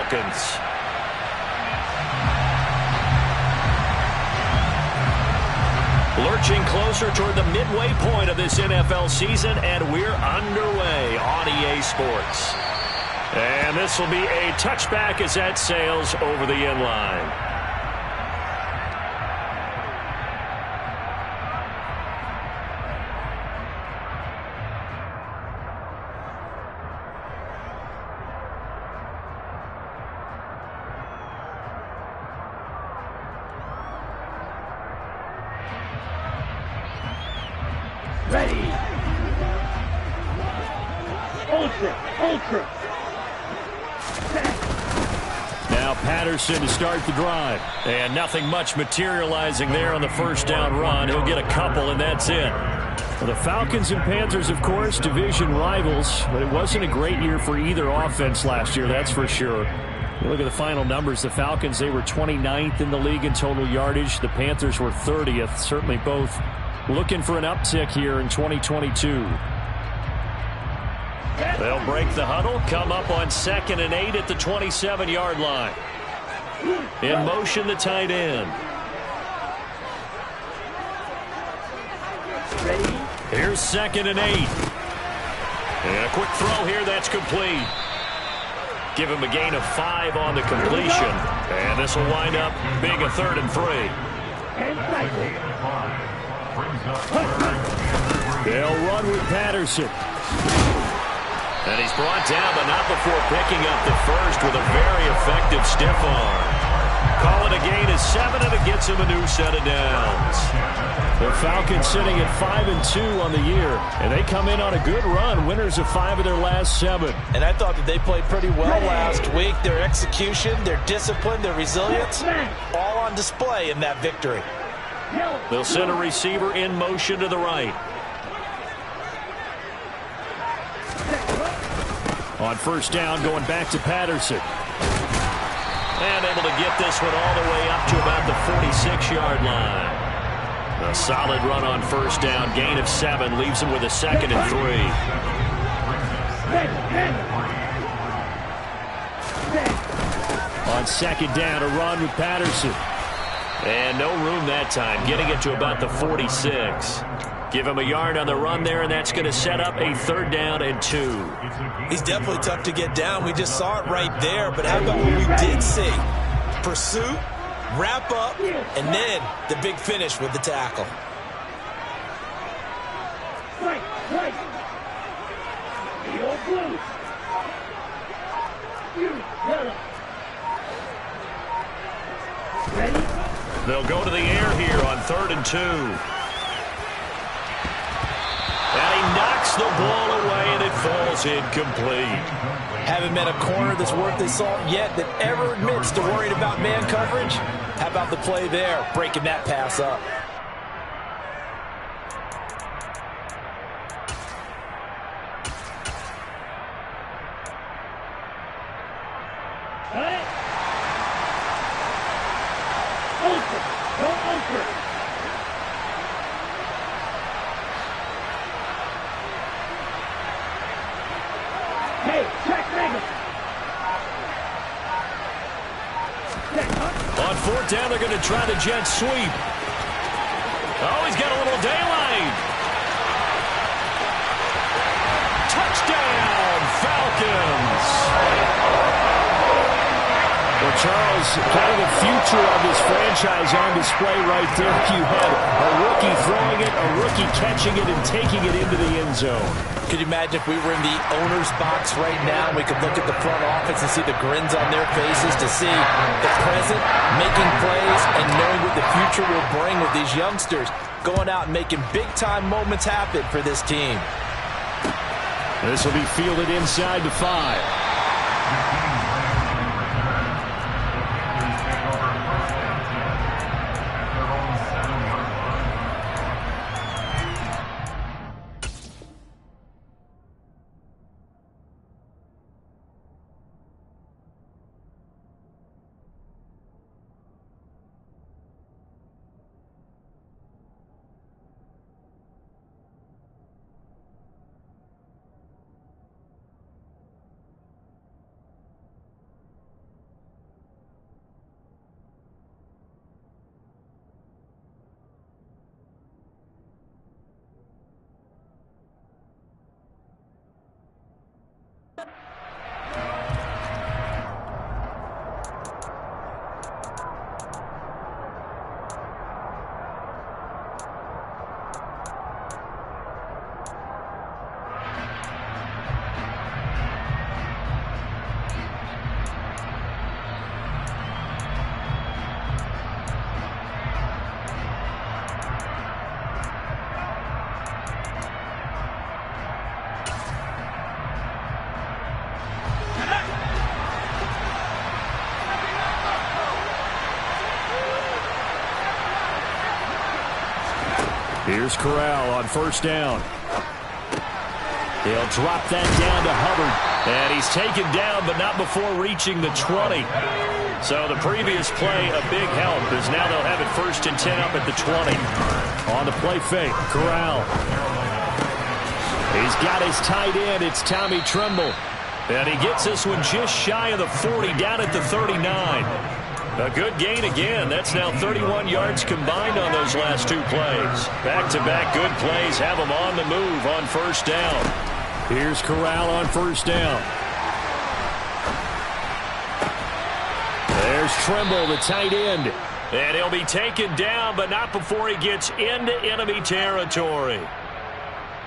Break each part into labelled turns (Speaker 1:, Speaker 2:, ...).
Speaker 1: Falcons. Lurching closer toward the midway point of this NFL season, and we're underway on EA Sports. And this will be a touchback as that sails over the end line.
Speaker 2: Ready. Ultra.
Speaker 1: Now Patterson to start the drive. And nothing much materializing there on the first down run. He'll get a couple, and that's it. Well, the Falcons and Panthers, of course, division rivals. But it wasn't a great year for either offense last year, that's for sure. You look at the final numbers. The Falcons, they were 29th in the league in total yardage. The Panthers were 30th. Certainly both looking for an uptick here in 2022. They'll break the huddle, come up on 2nd and 8 at the 27-yard line. In motion, the tight end. Here's 2nd and 8. And a quick throw here, that's complete. Give him a gain of 5 on the completion. And this will wind up being a 3rd and 3. They'll run with Patterson. And he's brought down, but not before picking up the first with a very effective stiff arm. Call it a gain of 7, and it gets him a new set of downs. The Falcons sitting at 5-2 on the year, and they come in on a good run, winners of 5 of their last 7.
Speaker 3: And I thought that they played pretty well last week. Their execution, their discipline, their resilience, all on display in that victory.
Speaker 1: They'll send a receiver in motion to the right. On first down, going back to Patterson. And able to get this one all the way up to about the 46-yard line. A solid run on first down, gain of 7, leaves him with a 2nd and 3. On 2nd down, a run with Patterson. And no room that time, getting it to about the 46. Give him a yard on the run there, and that's going to set up a 3rd down and 2.
Speaker 3: He's definitely tough to get down. We just saw it right there, but how about what we did see? Pursuit, wrap up, and then the big finish with the tackle.
Speaker 2: Right. The old blues. Ready?
Speaker 1: They'll go to the air here on 3rd and 2. And he knocks the ball away, and it falls incomplete.
Speaker 3: Haven't met a corner that's worth his salt yet that ever admits to worrying about man coverage. How about the play there, breaking that pass up?
Speaker 1: On 4th down, they're going to try the jet sweep. Oh, he's got a little daylight. Touchdown, Falcons. Well, Charles, kind of the future of this franchise on display right there. You had a rookie throwing it, a rookie catching it, and taking it into the end zone.
Speaker 3: Could you imagine if we were in the owner's box right now and we could look at the front office and see the grins on their faces, to see the present making plays and knowing what the future will bring with these youngsters going out and making big-time moments happen for this team.
Speaker 1: This will be fielded inside the 5. Here's Corral on first down. He'll drop that down to Hubbard. And he's taken down, but not before reaching the 20. So the previous play, a big help, as now they'll have it 1st and 10 up at the 20. On the play fake, Corral. He's got his tight end. It's Tommy Tremble. And he gets this one just shy of the 40, down at the 39. A good gain again. That's now 31 yards combined on those last 2 plays. Back-to-back good plays have them on the move on first down. Here's Corral on first down. There's Tremble, the tight end. And he'll be taken down, but not before he gets into enemy territory.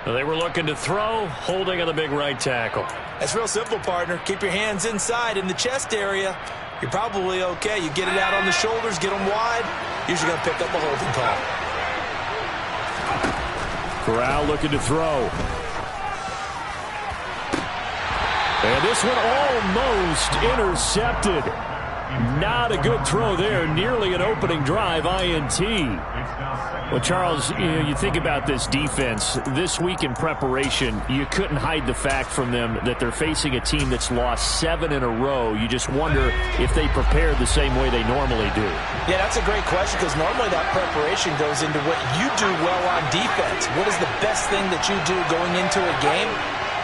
Speaker 1: They were looking to throw, holding on the big right tackle.
Speaker 3: That's real simple, partner. Keep your hands inside in the chest area. You're probably okay. You get it out on the shoulders, get them wide. Usually going to pick up a holding call.
Speaker 1: Corral looking to throw. And this one almost intercepted. Not a good throw there. Nearly an opening drive, INT. Well, Charles, you think about this defense. This week in preparation, you couldn't hide the fact from them that they're facing a team that's lost 7 in a row. You just wonder if they prepared the same way they normally do.
Speaker 3: Yeah, that's a great question, because normally that preparation goes into what you do well on defense. What is the best thing that you do going into a game?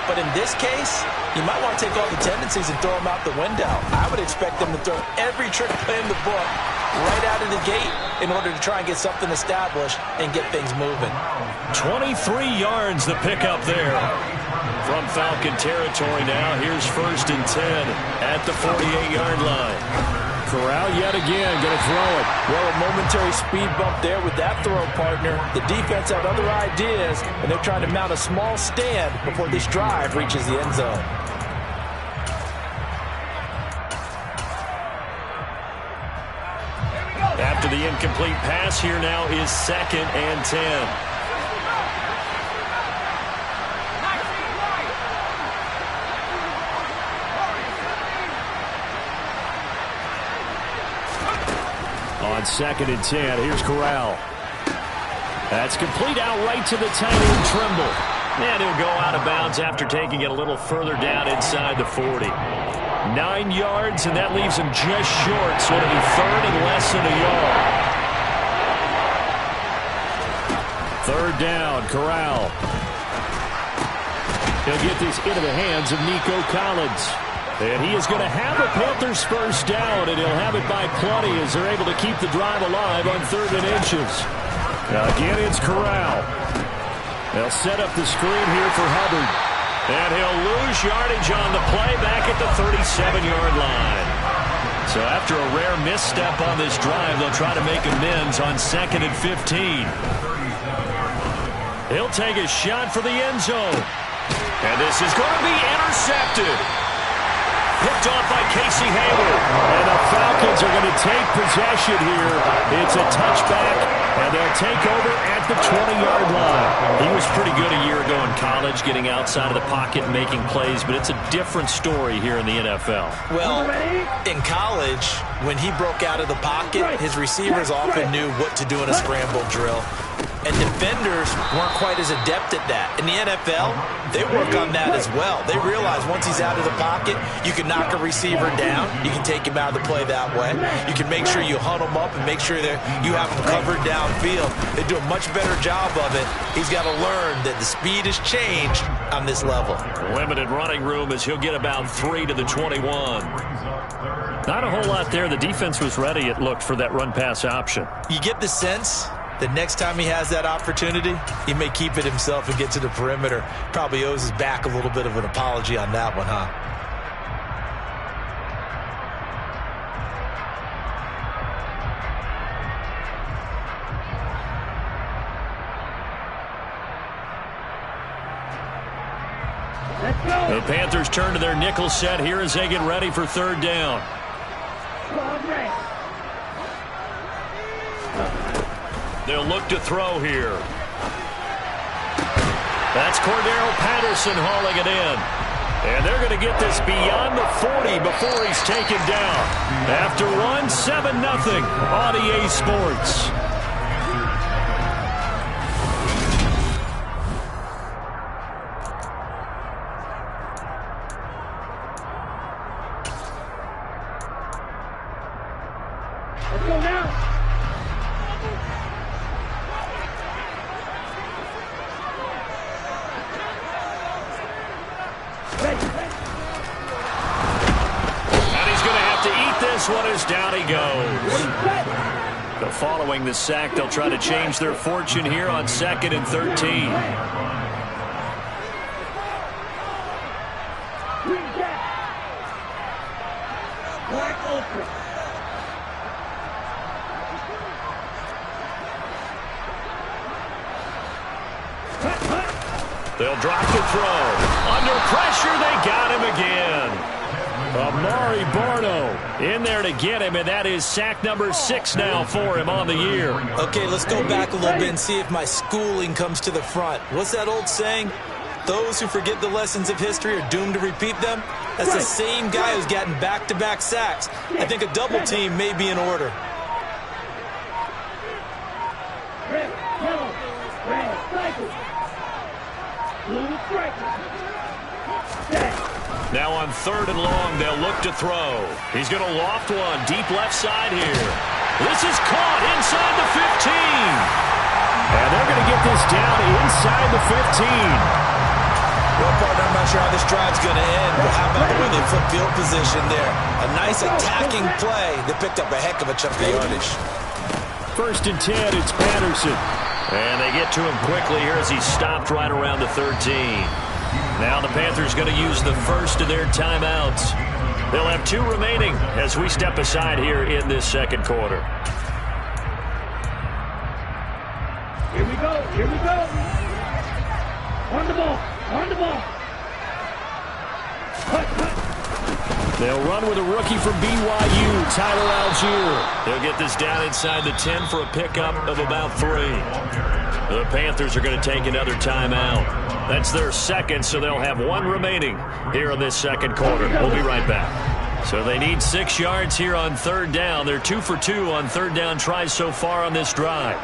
Speaker 3: But in this case, you might want to take all the tendencies and throw them out the window. I would expect them to throw every trick play in the book right out of the gate in order to try and get something established and get things moving.
Speaker 1: 23 yards the pickup there from Falcon territory now. Here's 1st and 10 at the 48-yard line. Corral yet again going to throw it.
Speaker 3: Well, a momentary speed bump there with that throw, partner. The defense had other ideas, and they're trying to mount a small stand before this drive reaches the end zone.
Speaker 1: After the incomplete pass, here now is 2nd and 10. On 2nd and 10, here's Corral. That's complete out right to the tight end, Tremble. And he'll go out of bounds after taking it a little further down inside the 40. 9 yards, and that leaves him just short, so it'll be 3rd and less than a yard. 3rd down, Corral. He'll get this into the hands of Nico Collins. And he is going to have the Panthers first down, and he'll have it by plenty as they're able to keep the drive alive on 3rd and inches. Now again, it's Corral. They'll set up the screen here for Hubbard. And he'll lose yardage on the play back at the 37-yard line. So after a rare misstep on this drive, they'll try to make amends on 2nd and 15. He'll take a shot for the end zone. And this is going to be intercepted. Picked off by Casey Hayward. And the Falcons are going to take possession here. It's a touchback, and they'll take over at the 20-yard line. He was pretty good a year ago in college, getting outside of the pocket and making plays, but it's a different story here in the NFL.
Speaker 3: Well, in college, when he broke out of the pocket, his receivers often knew what to do in a scramble drill. And defenders weren't quite as adept at that. In the NFL, they work on that as well. They realize once he's out of the pocket, you can knock a receiver down. You can take him out of the play that way. You can make sure you hunt him up and make sure that you have him covered downfield. They do a much better job of it. He's got to learn that the speed has changed on this level.
Speaker 1: Limited running room as he'll get about 3 to the 21. Not a whole lot there. The defense was ready, it looked, for that run-pass option.
Speaker 3: You get the sense the next time he has that opportunity, he may keep it himself and get to the perimeter. Probably owes his back a little bit of an apology on that one, huh?
Speaker 1: The Panthers turn to their nickel set here as they get ready for 3rd down. They'll look to throw here. That's Cordero Patterson hauling it in. And they're going to get this beyond the 40 before he's taken down. After one, 7-0 on EA Sports.
Speaker 2: Let's go now. Ready.
Speaker 1: And he's going to have to eat this one as down he goes. But following the sack, they'll try to change their fortune here on 2nd and 13.
Speaker 2: Black Ultra.
Speaker 1: They'll drop the throw. Under pressure, they got him again. Amari Barno in there to get him, and that is sack number 6 now for him on the year.
Speaker 3: Okay, let's go back a little bit and see if my schooling comes to the front. What's that old saying? Those who forget the lessons of history are doomed to repeat them. That's the same guy who's gotten back-to-back sacks. I think a double team may be in order.
Speaker 2: Red, yellow, red, cycle. Blue striker.
Speaker 1: Now on 3rd and long, they'll look to throw. He's going to loft one deep left side here. This is caught inside the 15. And they're going to get this down inside the 15.
Speaker 3: Well, partner, I'm not sure how this drive's going to end, but how about the way they flip field position there? A nice attacking play that picked up a heck of a chunk of yardage.
Speaker 1: 1st and 10, it's Patterson. And they get to him quickly here as he stopped right around the 13. Now the Panthers going to use the first of their timeouts. They'll have 2 remaining as we step aside here in this 2nd quarter.
Speaker 2: Here we go. Here we go. On the ball. On the ball. Cut, cut.
Speaker 1: They'll run with a rookie from BYU, Tyler Algier. They'll get this down inside the 10 for a pickup of about 3. The Panthers are going to take another timeout. That's their 2nd, so they'll have 1 remaining here in this 2nd quarter. We'll be right back. So they need 6 yards here on 3rd down. They're 2 for 2 on 3rd down tries so far on this drive.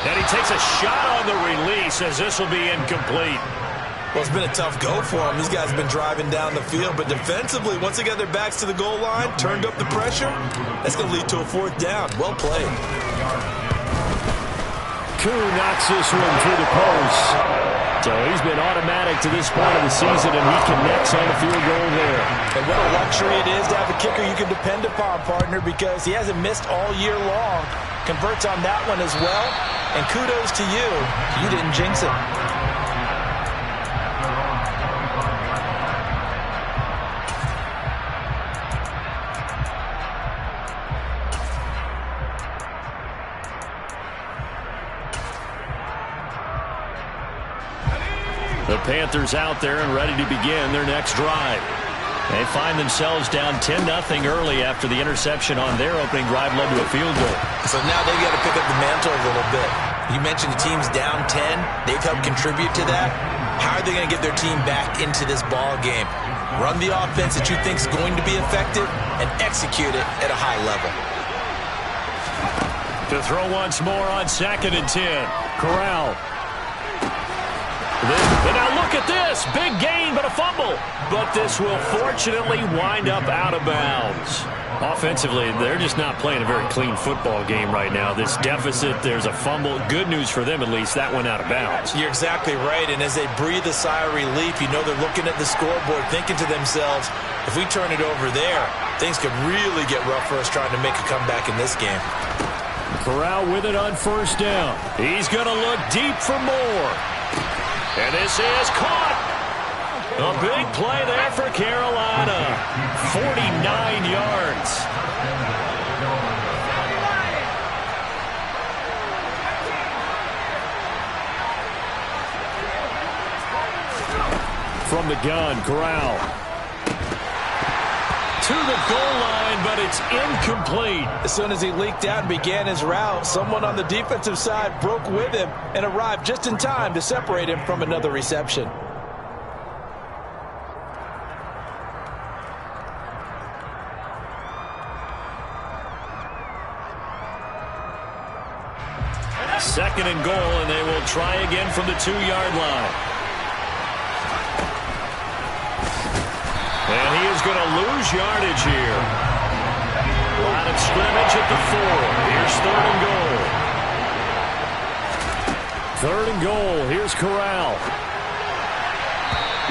Speaker 1: And he takes a shot on the release as this will be incomplete.
Speaker 3: Well, it's been a tough go for them. These guys have been driving down the field, but defensively, once they got their backs to the goal line, turned up the pressure, that's going to lead to a 4th down. Well played.
Speaker 1: Koo knocks this one through the post. So he's been automatic to this point of the season, and he connects on the field goal there.
Speaker 3: And what a luxury it is to have a kicker you can depend upon, partner, because he hasn't missed all year long. Converts on that one as well, and kudos to you. You didn't jinx it.
Speaker 1: The Panthers out there and ready to begin their next drive. They find themselves down 10-0 early after the interception on their opening drive led to a field goal.
Speaker 3: So now they've got to pick up the mantle a little bit. You mentioned the team's down 10. They've helped contribute to that. How are they going to get their team back into this ball game? Run the offense that you think is going to be effective and execute it at a high level.
Speaker 1: To throw once more on 2nd and 10. Corral. And now look at this. Big gain, but a fumble. But this will fortunately wind up out of bounds. Offensively, they're just not playing a very clean football game right now. This deficit, there's a fumble. Good news for them, at least. That went out of bounds.
Speaker 3: You're exactly right. And as they breathe a sigh of relief, you know they're looking at the scoreboard, thinking to themselves, if we turn it over there, things could really get rough for us trying to make a comeback in this game.
Speaker 1: Corral with it on 1st down. He's going to look deep for more. And this is caught. A big play there for Carolina. 49 yards. From the gun, Corral. To the goal line, but it's incomplete.
Speaker 3: As soon as he leaked out and began his route, someone on the defensive side broke with him and arrived just in time to separate him from another reception.
Speaker 1: Second and goal, and they will try again from the 2-yard line. going to lose yardage here. Line of scrimmage at the 4. Here's 3rd and goal. 3rd and goal. Here's Corral.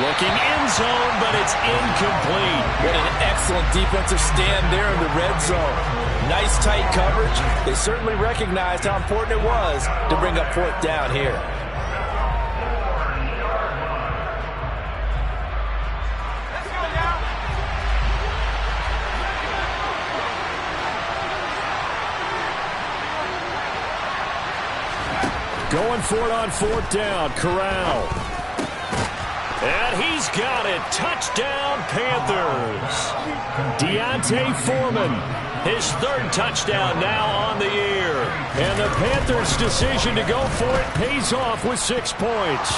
Speaker 1: Looking end zone, but it's incomplete.
Speaker 3: What an excellent defensive stand there in the red zone. Nice tight coverage. They certainly recognized how important it was to bring up 4th down here.
Speaker 1: Going for it on 4th down. Corral. And he's got it. Touchdown, Panthers. D'Onta Foreman, his 3rd touchdown now on the year. And the Panthers' decision to go for it pays off with 6 points.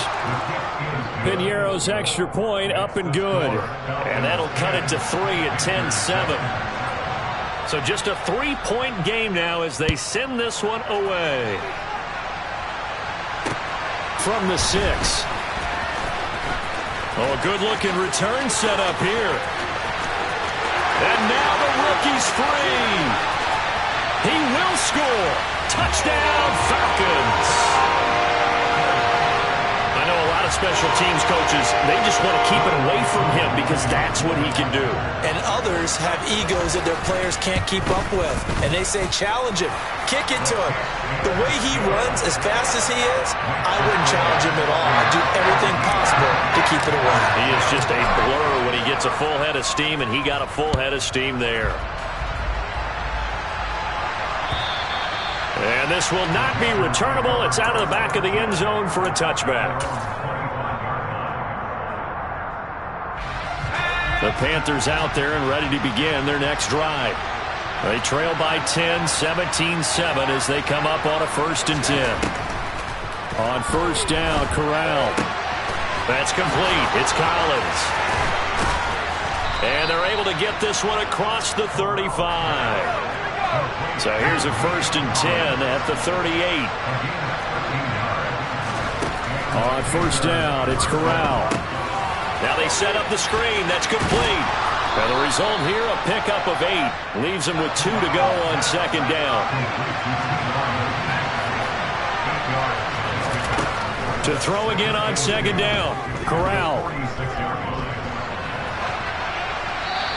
Speaker 1: Piñeiro's extra point up and good. And that'll cut it to 3 at 10-7. So just a 3-point game now as they send this one away. From the 6. Oh, a good-looking return set up here. And now the rookie's free. He will score. Touchdown, Falcons. I know a lot of special teams coaches, they just want to keep it away from him because that's what he can do.
Speaker 3: And others have egos that their players can't keep up with. And they say, challenge him. Kick it to him. The way he runs as fast as he is, I wouldn't challenge him at all. I'd do everything possible to keep it away.
Speaker 1: He is just a blur when he gets a full head of steam, and he got a full head of steam there. And this will not be returnable. It's out of the back of the end zone for a touchback. The Panthers out there and ready to begin their next drive. They trail by 10, 17-7 as they come up on a 1st and 10. On 1st down, Corral. That's complete. It's Collins. And they're able to get this one across the 35. So here's a 1st and 10 at the 38. On 1st down, it's Corral. Now they set up the screen. That's complete. And the result here, a pickup of 8. Leaves them with 2 to go on 2nd down. To throw again on 2nd down. Corral.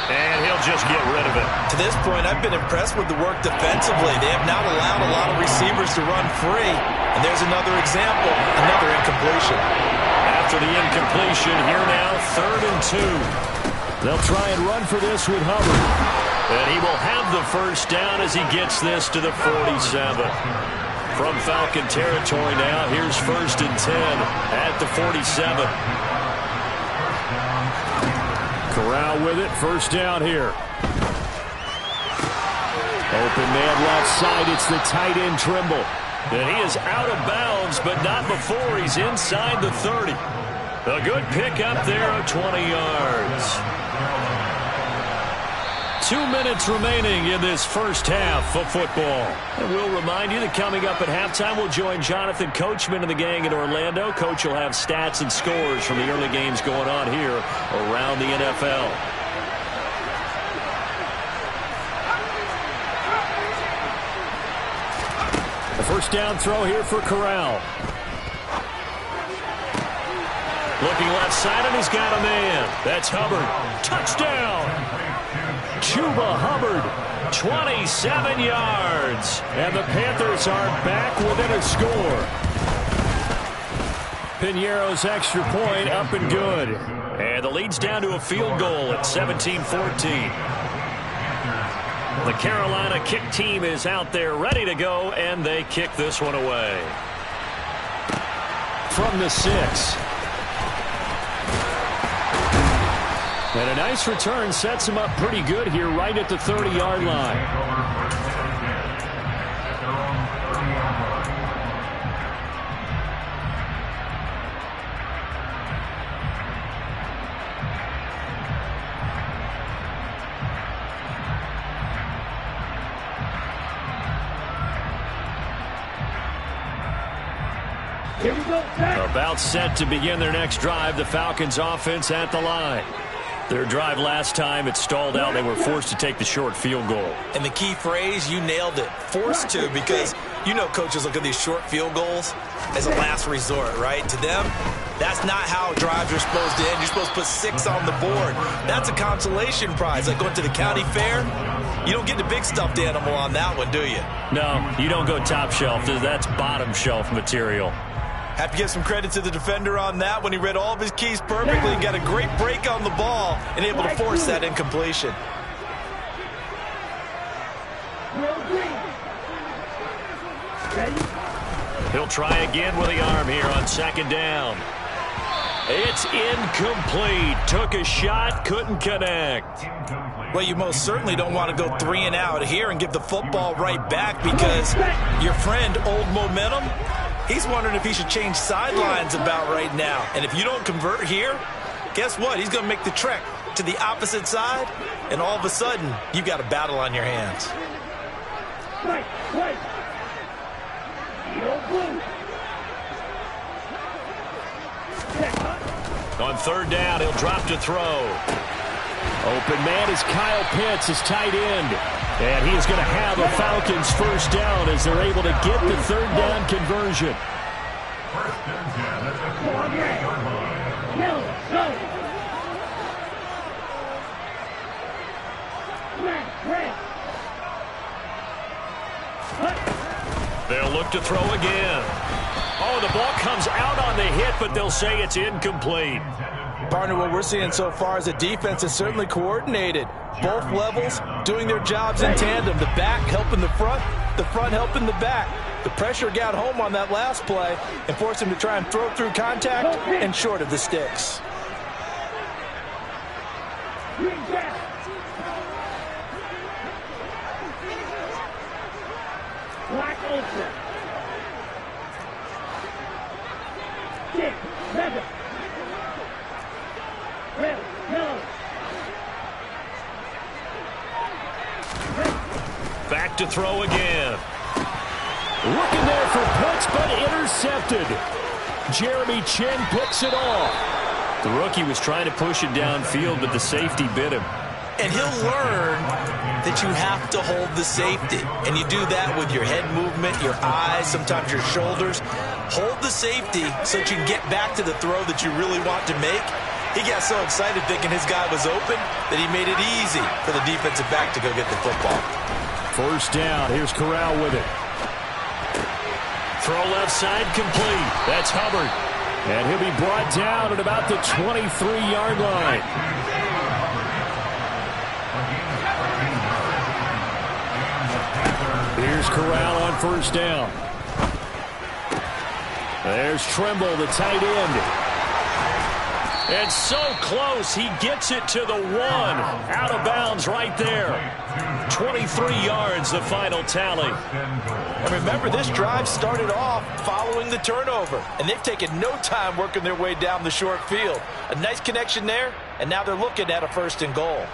Speaker 1: And he'll just get rid of it.
Speaker 3: To this point, I've been impressed with the work defensively. They have not allowed a lot of receivers to run free. And there's another example, another incompletion.
Speaker 1: After the incompletion, here now, 3rd and 2. They'll try and run for this with Hubbard. And he will have the 1st down as he gets this to the 47. From Falcon territory now, here's 1st and 10 at the 47. Corral with it, 1st down here. Open man left side, it's the tight end Trimble. And he is out of bounds, but not before he's inside the 30. A good pickup there of 20 yards. 2 minutes remaining in this first half of football. And we'll remind you that coming up at halftime, we'll join Jonathan Coachman and the gang in Orlando. Coach will have stats and scores from the early games going on here around the NFL. The 1st down throw here for Corral. Looking left side, and he's got a man. That's Hubbard. Touchdown! Chuba Hubbard, 27 yards. And the Panthers are back within a score. Piñeiro's extra point up and good. And the lead's down to a field goal at 17-14. The Carolina kick team is out there ready to go, and they kick this one away. From the 6. And a nice return sets him up pretty good here right at the 30-yard line.
Speaker 2: Here we go, set.
Speaker 1: About set to begin their next drive. The Falcons offense at the line. Their drive last time, it stalled out. They were forced to take the short field goal.
Speaker 3: And the key phrase, you nailed it, forced to, because you know coaches look at these short field goals as a last resort, right? To them, that's not how drives are supposed to end. You're supposed to put 6 on the board. That's a consolation prize. Like going to the county fair, you don't get the big stuffed animal on that one, do you?
Speaker 1: No, you don't go top shelf. That's bottom shelf material.
Speaker 3: Have to give some credit to the defender on that when he read all of his keys perfectly and got a great break on the ball and able to force that incompletion.
Speaker 1: He'll try again with the arm here on second down. It's incomplete. Took a shot, couldn't connect.
Speaker 3: Well, you most certainly don't want to go 3 and out here and give the football right back, because your friend, Old Momentum, he's wondering if he should change sidelines about right now. And if you don't convert here, guess what? He's going to make the trek to the opposite side, and all of a sudden, you've got a battle on your hands.
Speaker 1: On third down, he'll drop to throw. Open man is Kyle Pitts, his tight end. And he is going to have a Falcons first down as they're able to get the third down conversion. They'll look to throw again. Oh, the ball comes out on the hit, but they'll say it's incomplete.
Speaker 3: Partner, what we're seeing so far is the defense is certainly coordinated. Both levels doing their jobs in tandem. The back helping the front helping the back. The pressure got home on that last play and forced him to try and throw through contact and short of the sticks.
Speaker 2: Black Ultra. 6, 7. Red, yellow.
Speaker 1: Back to throw again. Looking there for Pitts, but intercepted. Jeremy Chin picks it off. The rookie was trying to push it downfield, but the safety bit him.
Speaker 3: And he'll learn that you have to hold the safety. And you do that with your head movement, your eyes, sometimes your shoulders. Hold the safety so that you can get back to the throw that you really want to make. He got so excited thinking his guy was open that he made it easy for the defensive back to go get the football.
Speaker 1: First down. Here's Corral with it. Throw left side complete. That's Hubbard. And he'll be brought down at about the 23-yard line. Here's Corral on first down. There's Trimble, the tight end. And so close, he gets it to the 1. Out of bounds right there. 23 yards, the final tally.
Speaker 3: And remember, this drive started off following the turnover. And they've taken no time working their way down the short field. A nice connection there, and now they're looking at a first and goal.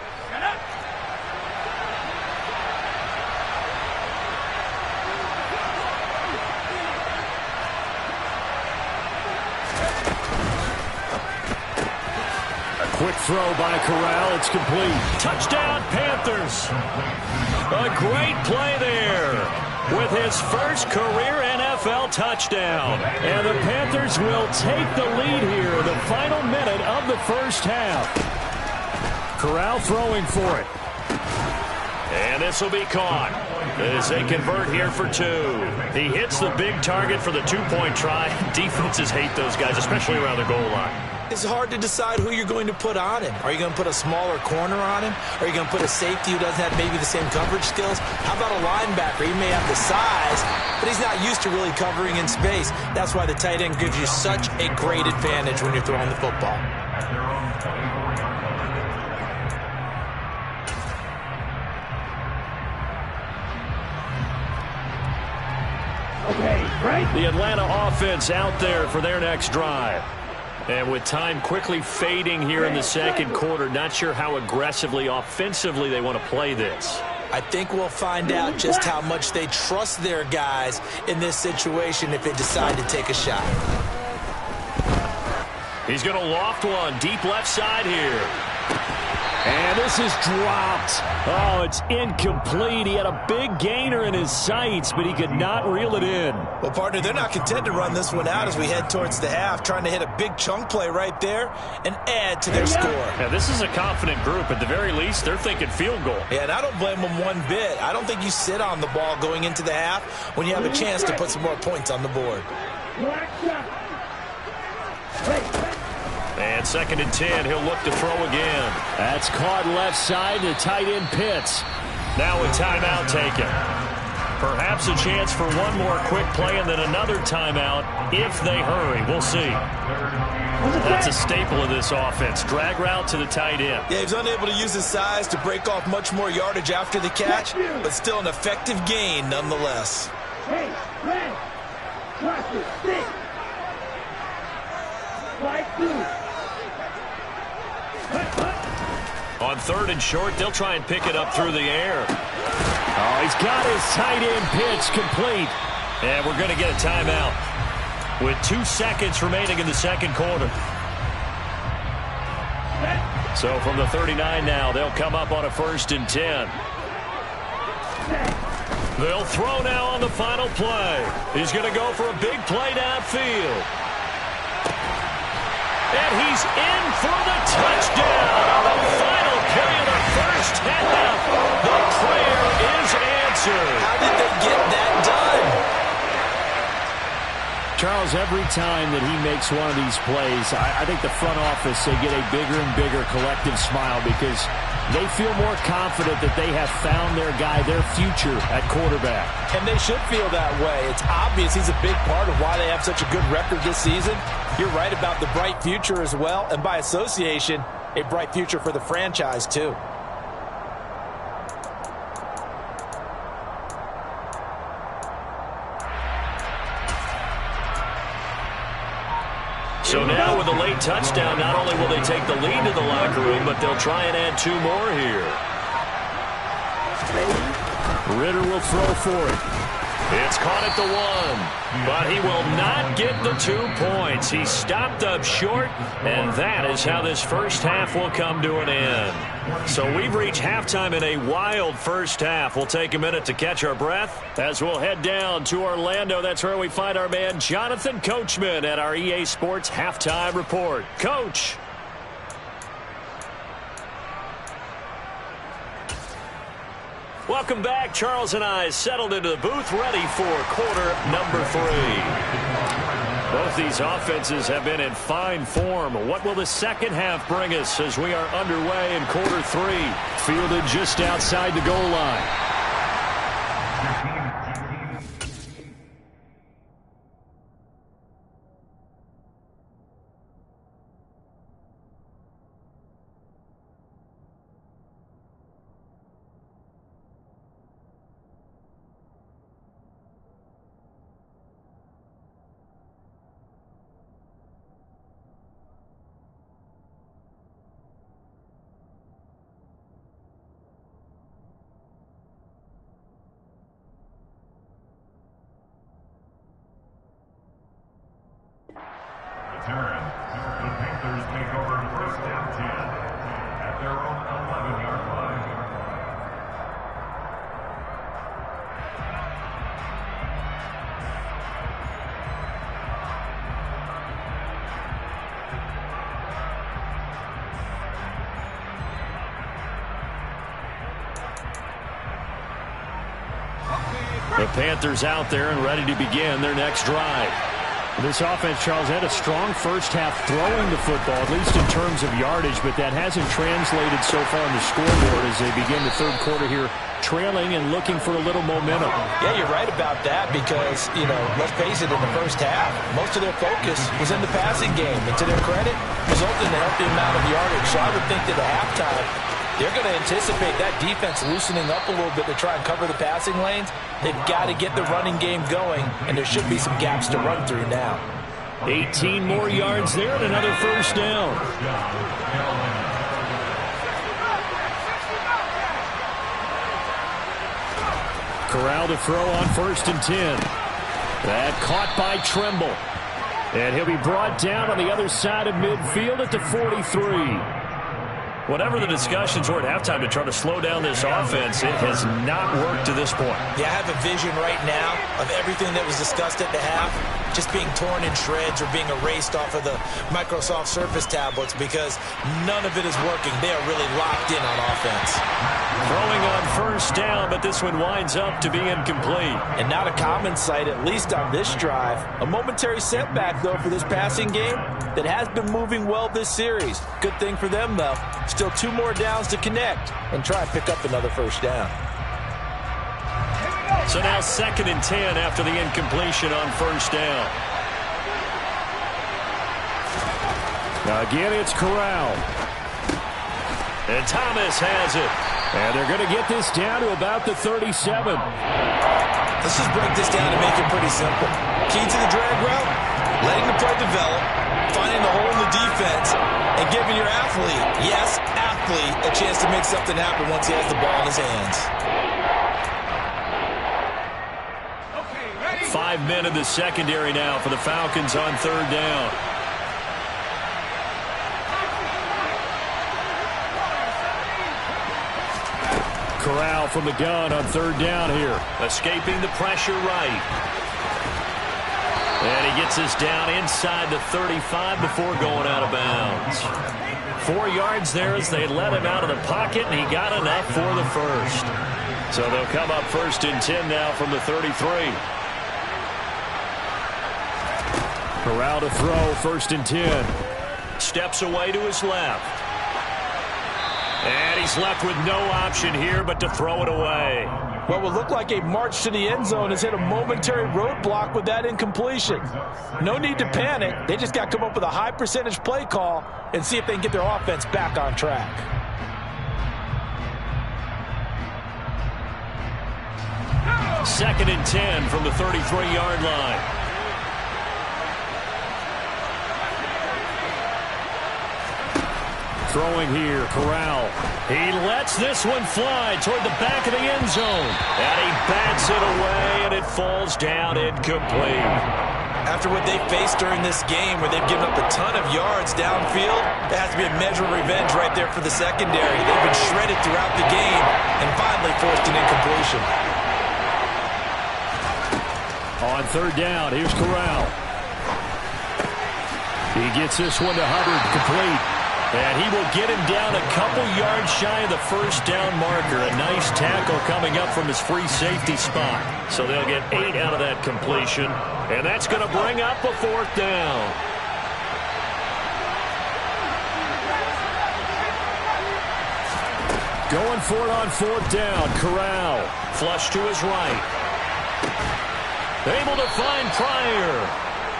Speaker 1: Quick throw by Corral. It's complete. Touchdown, Panthers. A great play there with his first career NFL touchdown. And the Panthers will take the lead here in the final minute of the first half. Corral throwing for it. And this will be caught as they convert here for 2. He hits the big target for the 2-point try. Defenses hate those guys, especially around the goal line.
Speaker 3: It's hard to decide who you're going to put on him. Are you going to put a smaller corner on him? Are you going to put a safety who doesn't have maybe the same coverage skills? How about a linebacker? He may have the size, but he's not used to really covering in space. That's why the tight end gives you such a great advantage when you're throwing the football.
Speaker 2: Okay, right?
Speaker 1: The Atlanta offense out there for their next drive. And with time quickly fading here in the second quarter, not sure how aggressively, offensively they want to play this.
Speaker 3: I think we'll find out just how much they trust their guys in this situation if they decide to take a shot.
Speaker 1: He's going to loft one deep left side here. And this is dropped. Oh, it's incomplete. He had a big gainer in his sights, but he could not reel it in.
Speaker 3: Well, partner, they're not content to run this one out as we head towards the half, trying to hit a big chunk play right there and add to their score.
Speaker 1: Yeah, this is a confident group. At the very least, they're thinking field goal.
Speaker 3: Yeah, and I don't blame them one bit. I don't think you sit on the ball going into the half when you have a chance to put some more points on the board.
Speaker 1: And 2nd and 10, he'll look to throw again. That's caught left side to tight end Pitts. Now a timeout taken. Perhaps a chance for one more quick play and then another timeout if they hurry. We'll see. That's a staple of this offense. Drag route to the tight end.
Speaker 3: Yeah, he's unable to use his size to break off much more yardage after the catch, but still an effective gain nonetheless.
Speaker 2: Hey, red. Watch it. Stick. Slide through.
Speaker 1: On 3rd and short, they'll try and pick it up through the air. Oh, he's got his tight end pitch complete. And we're going to get a timeout with 2 seconds remaining in the 2nd quarter. So from the 39 now, they'll come up on a 1st and 10. They'll throw now on the final play. He's going to go for a big play downfield. And he's in for the touchdown. The final play of the 1st half. The prayer is answered.
Speaker 3: How did they get that done?
Speaker 1: Charles, every time that he makes one of these plays, I think the front office, they get a bigger and bigger collective smile because they feel more confident that they have found their guy, their future at quarterback.
Speaker 3: And they should feel that way. It's obvious he's a big part of why they have such a good record this season. You're right about the bright future as well, and by association, a bright future for the franchise too.
Speaker 1: So now with a late touchdown, not only will they take the lead to the locker room, but they'll try and add 2 more here. Ritter will throw for it. It's caught at the 1, but he will not get the 2 points. He stopped up short, and that is how this 1st half will come to an end. So we've reached halftime in a wild 1st half. We'll take a minute to catch our breath as we'll head down to Orlando. That's where we find our man Jonathan Coachman at our EA Sports Halftime Report. Coach. Welcome back. Charles and I settled into the booth, ready for quarter number 3. Both these offenses have been in fine form. What will the 2nd half bring us as we are underway in quarter 3? Fielded just outside the goal line.
Speaker 4: The Panthers take over 1st and 10 at their own 11-yard line.
Speaker 1: The Panthers out there and ready to begin their next drive. This offense, Charles, had a strong 1st half throwing the football, at least in terms of yardage, but that hasn't translated so far on the scoreboard as they begin the 3rd quarter here, trailing and looking for a little momentum.
Speaker 3: Yeah, you're right about that because, let's face it, in the 1st half, most of their focus was in the passing game. And to their credit, resulted in a healthy amount of yardage. So I would think that at halftime, they're going to anticipate that defense loosening up a little bit to try and cover the passing lanes. They've got to get the running game going, and there should be some gaps to run through now.
Speaker 1: 18 more yards there and another 1st down. Corral to throw on 1st and 10. That caught by Tremble. And he'll be brought down on the other side of midfield at the 43. Whatever the discussions were at halftime to try to slow down this offense, it has not worked to this point.
Speaker 3: Yeah, I have a vision right now of everything that was discussed at the half just being torn in shreds or being erased off of the Microsoft Surface tablets because none of it is working. They are really locked in on offense.
Speaker 1: Throwing on first down, but this one winds up to be incomplete.
Speaker 3: And not a common sight, at least on this drive. A momentary setback, though, for this passing game that has been moving well this series. Good thing for them, though. Still 2 more downs to connect and try and pick up another first down.
Speaker 1: So now 2nd and 10 after the incompletion on first down. Now again, it's Corral. And Thomas has it. And they're going to get this down to about the 37.
Speaker 3: Let's just break this down and make it pretty simple. Key to the drag route, letting the play develop, finding the hole in the defense, and giving your athlete, yes, athlete, a chance to make something happen once he has the ball in his hands.
Speaker 1: 5 men in the secondary now for the Falcons on 3rd down. Corral from the gun on 3rd down here. Escaping the pressure right. And he gets us down inside the 35 before going out of bounds. 4 yards there as they let him out of the pocket, and he got enough for the first. So they'll come up 1st and 10 now from the 33. Corral to throw, 1st and 10. Steps away to his left. And he's left with no option here but to throw it away.
Speaker 3: What will look like a march to the end zone has hit a momentary roadblock with that incompletion. No need to panic. They just got to come up with a high percentage play call and see if they can get their offense back on track.
Speaker 1: Second and 10 from the 33-yard line. Throwing here, Corral. He lets this one fly toward the back of the end zone. And he bats it away, and it falls down incomplete.
Speaker 3: After what they faced during this game where they've given up a ton of yards downfield, there has to be a measure of revenge right there for the secondary. They've been shredded throughout the game and finally forced an incompletion.
Speaker 1: On 3rd down, here's Corral. He gets this one to Hubbard, complete. And he will get him down a couple yards shy of the first down marker. A nice tackle coming up from his free safety spot. So they'll get 8 out of that completion. And that's going to bring up a 4th down. Going for it on 4th down. Corral. Flush to his right. Able to find Pryor.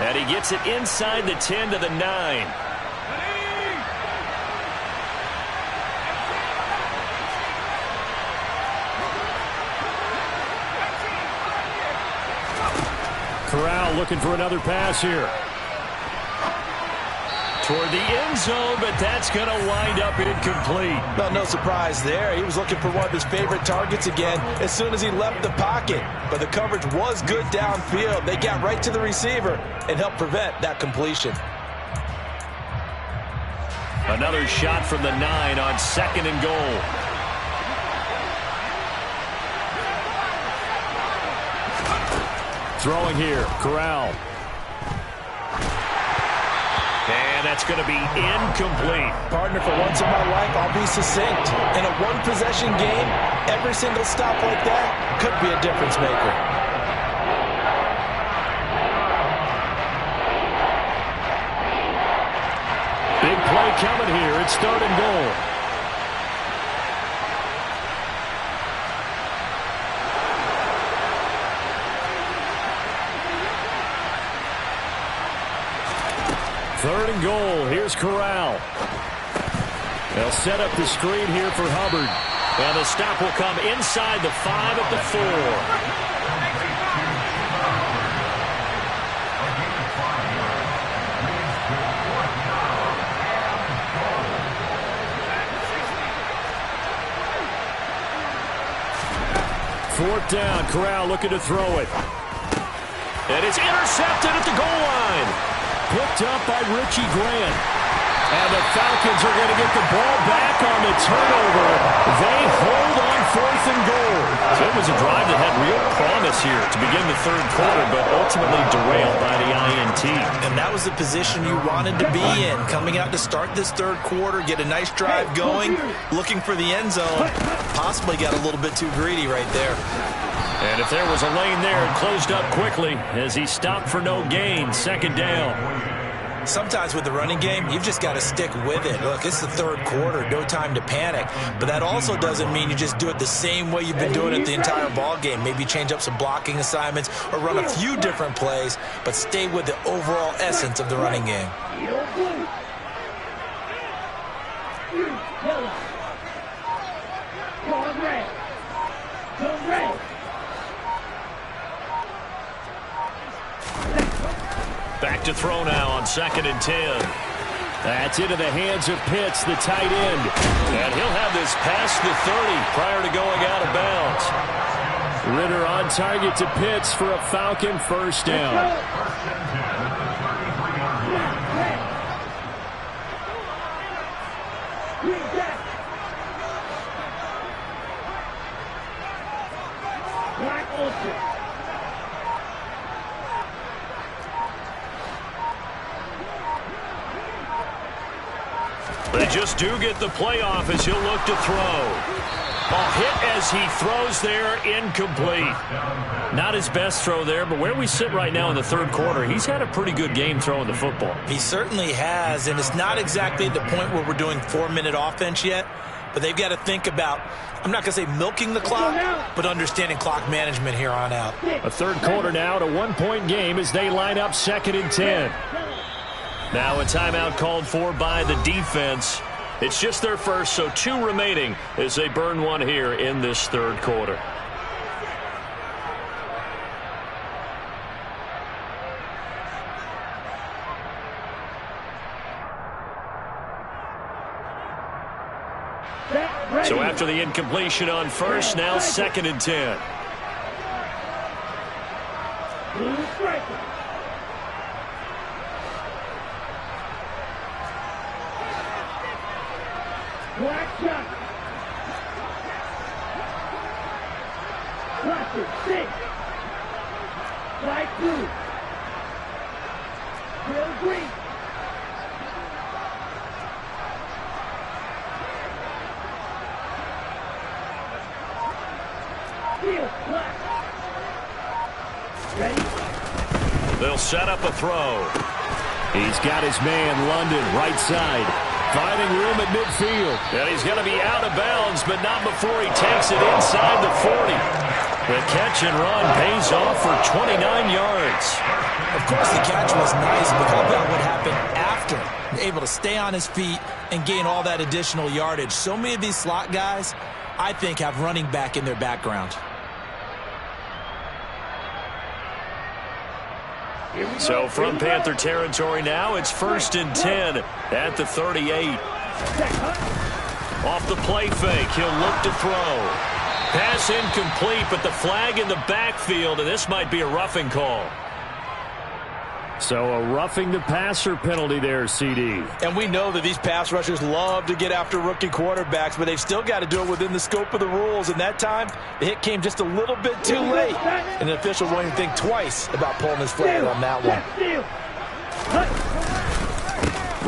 Speaker 1: And he gets it inside the 10 to the 9. Corral looking for another pass here. Toward the end zone, but that's going to wind up incomplete.
Speaker 3: Well, no surprise there. He was looking for one of his favorite targets again as soon as he left the pocket. But the coverage was good downfield. They got right to the receiver and helped prevent that completion.
Speaker 1: Another shot from the 9 on 2nd and goal. Throwing here, Corral. And that's going to be incomplete.
Speaker 3: Partner, for once in my life, I'll be succinct. In a one-possession game, every single stop like that could be a difference maker.
Speaker 1: Big play coming here. It's 3rd and goal. Third and goal. Here's Corral. They'll set up the screen here for Hubbard. And the stop will come inside the 5 at the 4. Fourth down. Corral looking to throw it. And it's intercepted at the goal line. Picked up by Richie Grant. And the Falcons are going to get the ball back on turnover. They hold on 4th and goal. So it was a drive that had real promise here to begin the third quarter, but ultimately derailed by the INT.
Speaker 3: And that was the position you wanted to be in, coming out to start this third quarter, get a nice drive going, looking for the end zone. Possibly got a little bit too greedy right there.
Speaker 1: And if there was a lane there, it closed up quickly as he stopped for no gain. 2nd down.
Speaker 3: Sometimes with the running game, you've just got to stick with it. Look, it's the third quarter, no time to panic. But that also doesn't mean you just do it the same way you've been doing it the entire ball game. Maybe change up some blocking assignments or run a few different plays, but stay with the overall essence of the running game.
Speaker 1: Back to throw now on 2nd and 10. That's into the hands of Pitts, the tight end. And he'll have this past the 30 prior to going out of bounds. Ritter on target to Pitts for a Falcon 1st down. They just do get the playoff as he'll look to throw. A hit as he throws there, incomplete. Not his best throw there, but where we sit right now in the third quarter, he's had a pretty good game throwing the football.
Speaker 3: He certainly has, and it's not exactly at the point where we're doing 4-minute offense yet, but they've got to think about, I'm not going to say milking the clock, but understanding clock management here on out.
Speaker 1: A third quarter now, to 1-point game as they line up 2nd and 10. Now a timeout called for by the defense. It's just their first, so 2 remaining as they burn one here in this third quarter. So after the incompletion on first, now 2nd and 10.
Speaker 2: Black shot. Cluster, 6. Flag 2. Bill Green. Field, black. Ready?
Speaker 1: They'll set up a throw. He's got his man, London, right side. Finding room at midfield. And he's going to be out of bounds, but not before he takes it inside the 40. The catch and run pays off for 29 yards.
Speaker 3: Of course, the catch was nice, but how about what happened after? Able to stay on his feet and gain all that additional yardage. So many of these slot guys, I think, have running back in their background.
Speaker 1: So from Panther territory now, it's 1st and 10 at the 38. Off the play fake, he'll look to throw. Pass incomplete, but the flag in the backfield, and this might be a roughing call. So a roughing the passer penalty there, CD.
Speaker 3: And we know that these pass rushers love to get after rookie quarterbacks, but they've still got to do it within the scope of the rules. And that time, the hit came just a little bit too late. And the official won't even think twice about pulling his flag on that one.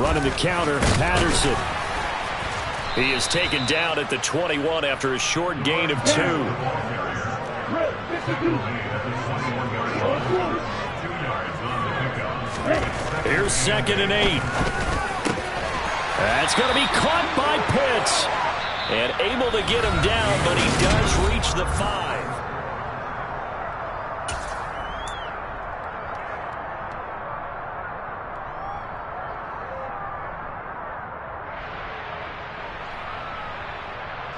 Speaker 1: Running the counter, Patterson. He is taken down at the 21 after a short gain of 2. Here's 2nd and 8. That's going to be caught by Pitts. And able to get him down, but he does reach the 5.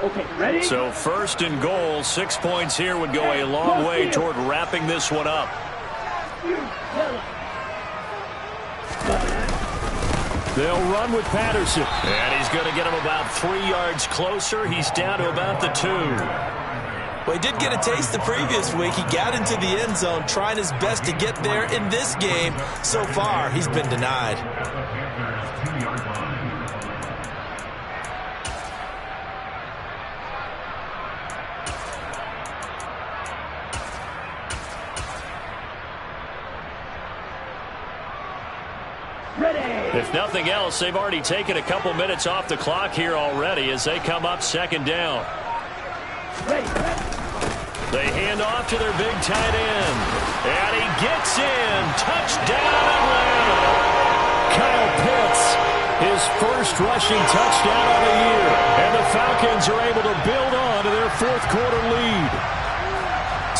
Speaker 2: Okay, ready?
Speaker 1: So 1st and goal, 6 points here would go a long way toward wrapping this one up. They'll run with Patterson. And he's going to get him about 3 yards closer. He's down to about the 2.
Speaker 3: Well, he did get a taste the previous week. He got into the end zone, trying his best to get there in this game. So far, he's been denied.
Speaker 1: If nothing else, they've already taken a couple minutes off the clock here already as they come up second down. They hand off to their big tight end. And he gets in. Touchdown Atlanta. Kyle Pitts, his first rushing touchdown of the year. And the Falcons are able to build on to their fourth quarter lead.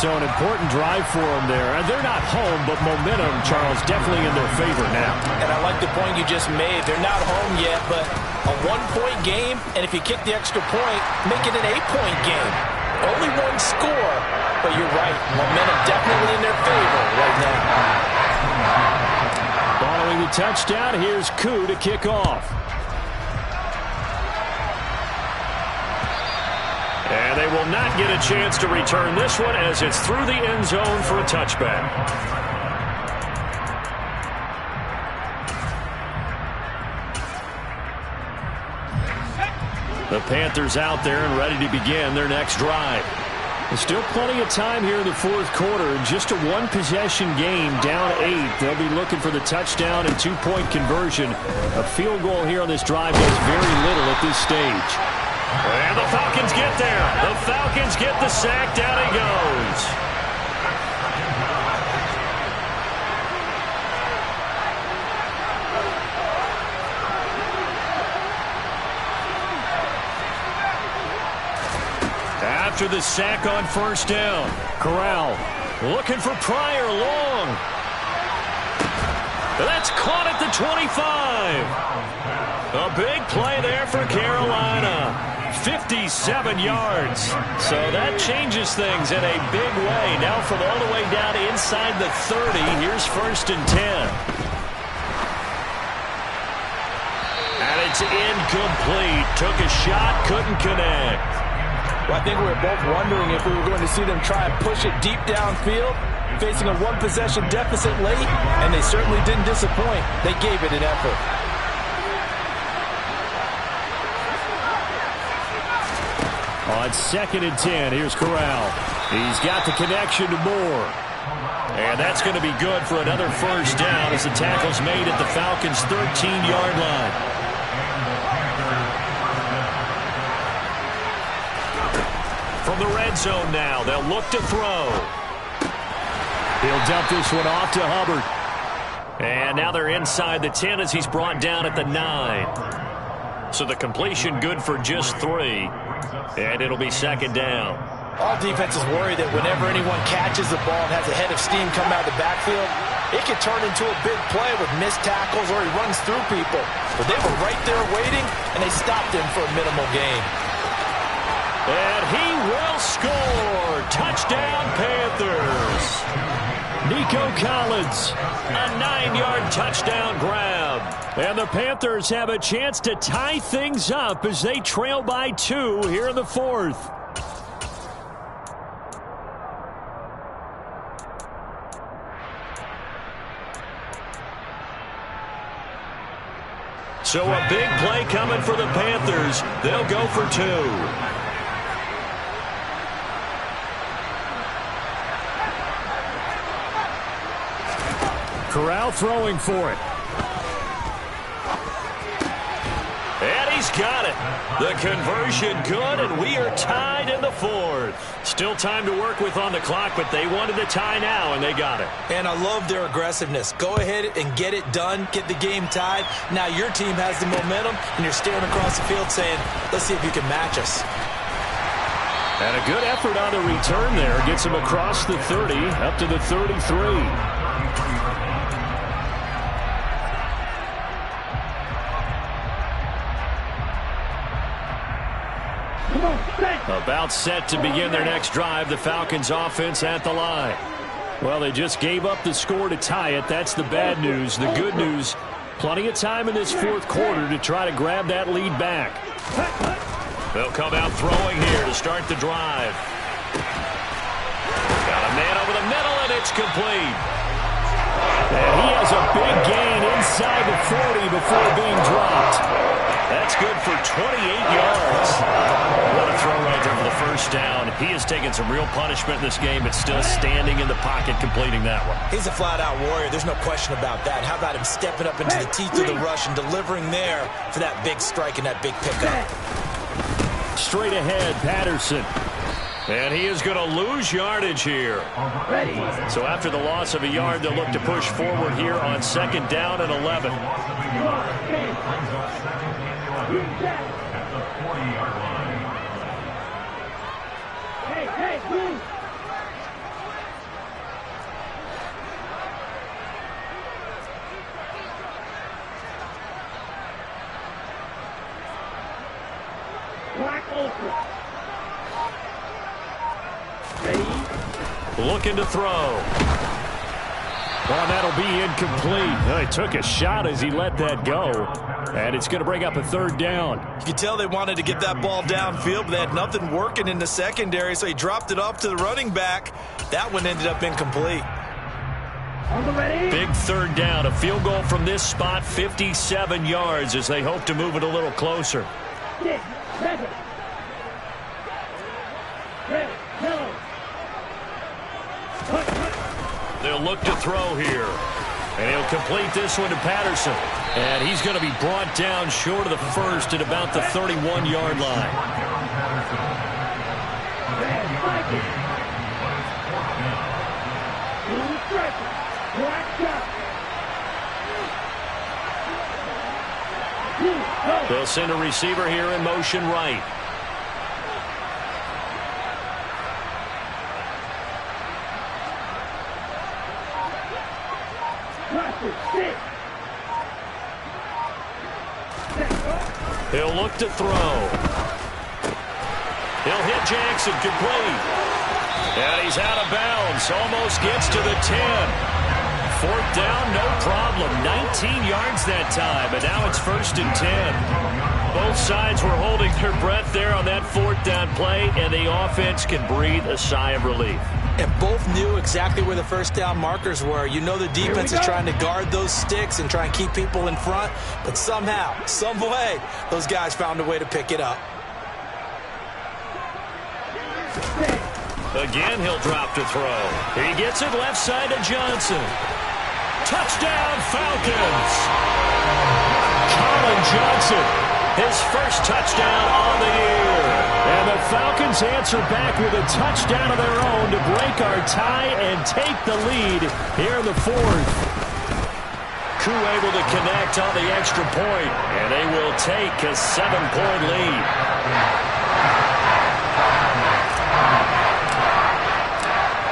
Speaker 1: So an important drive for them there. And they're not home, but momentum, Charles, definitely in their favor now.
Speaker 3: And I like the point you just made. They're not home yet, but a one-point game, and if you kick the extra point, make it an 8-point game. Only one score, but you're right. Momentum definitely in their favor right now.
Speaker 1: Following the touchdown, here's Koo to kick off. And they will not get a chance to return this one as it's through the end zone for a touchback. The Panthers out there and ready to begin their next drive. There's still plenty of time here in the fourth quarter. Just a one-possession game, down 8. They'll be looking for the touchdown and two-point conversion. A field goal here on this drive does very little at this stage. And the Falcons get there. The Falcons get the sack. Down he goes. After the sack on first down, Corral looking for Pryor long. That's caught at the 25. A big play there for Carolina. 57 yards. So that changes things in a big way. Now from all the way down inside the 30, here's first and 10. And it's incomplete. Took a shot, couldn't connect.
Speaker 3: Well, I think we were both wondering if we were going to see them try and push it deep downfield, facing a one-possession deficit late, and they certainly didn't disappoint. They gave it an effort.
Speaker 1: On second and 10, here's Corral. He's got the connection to Moore. And that's going to be good for another first down as the tackle's made at the Falcons' 13-yard line. From the red zone now, they'll look to throw. He'll dump this one off to Hubbard. And now they're inside the 10 as he's brought down at the 9. So the completion good for just 3. And it'll be second down.
Speaker 3: All defenses worry that whenever anyone catches the ball and has a head of steam come out of the backfield, it can turn into a big play with missed tackles or he runs through people. But they were right there waiting, and they stopped him for a minimal gain.
Speaker 1: And he will score. Touchdown, Panthers. Nico Collins, a 9-yard touchdown grab. And the Panthers have a chance to tie things up as they trail by 2 here in the fourth. So a big play coming for the Panthers. They'll go for 2. Corral throwing for it. And he's got it. The conversion good, and we are tied in the fourth. Still time to work with on the clock, but they wanted the tie now, and they got it.
Speaker 3: And I love their aggressiveness. Go ahead and get it done. Get the game tied. Now your team has the momentum, and you're staring across the field saying, let's see if you can match us.
Speaker 1: And a good effort on the return there. Gets him across the 30, up to the 33. About set to begin their next drive. The Falcons offense at the line. Well, they just gave up the score to tie it. That's the bad news. The good news, plenty of time in this fourth quarter to try to grab that lead back. They'll come out throwing here to start the drive. Got a man over the middle, and it's complete. And he has a big gain inside the 40 before being dropped. That's good for 28 yards. What a throw right there for the first down. He has taken some real punishment in this game, but still standing in the pocket, completing that one.
Speaker 3: He's a flat-out warrior. There's no question about that. How about him stepping up into the teeth of the rush and delivering there for that big strike and that big pickup?
Speaker 1: Straight ahead, Patterson. And he is going to lose yardage here. So after the loss of a yard, they'll look to push forward here on 2nd down and 11.
Speaker 4: At the 40-yard line.
Speaker 2: Hey, move. Black open. Ready?
Speaker 1: Looking to throw. Well, that'll be incomplete. He took a shot as he let that go. And it's going to bring up a 3rd down.
Speaker 3: You could tell they wanted to get that ball downfield, but they had nothing working in the secondary, so he dropped it off to the running back. That one ended up incomplete.
Speaker 2: On the ready?
Speaker 1: Big 3rd down. A field goal from this spot, 57 yards, as they hope to move it a little closer.
Speaker 2: 6, 7. Ready, go.
Speaker 1: They'll look to throw here. And he'll complete this one to Patterson. And he's going to be brought down short of the first at about the 31-yard line. They'll send a receiver here in motion right. He'll look to throw. He'll hit Jackson, complete. And he's out of bounds. Almost gets to the 10. 4th down, no problem. 19 yards that time, and now it's 1st and 10. Both sides were holding their breath there on that 4th down play, and the offense can breathe a sigh of relief.
Speaker 3: And both knew exactly where the 1st down markers were. You know the defense is trying to guard those sticks and try and keep people in front, but somehow, some way, those guys found a way to pick it up.
Speaker 1: Again, he'll drop to throw. He gets it left side to Johnson. Touchdown, Falcons! Colin Johnson, his first touchdown on the year. And the Falcons answer back with a touchdown of their own to break our tie and take the lead here in the 4th. Koo able to connect on the extra point, and they will take a 7-point lead.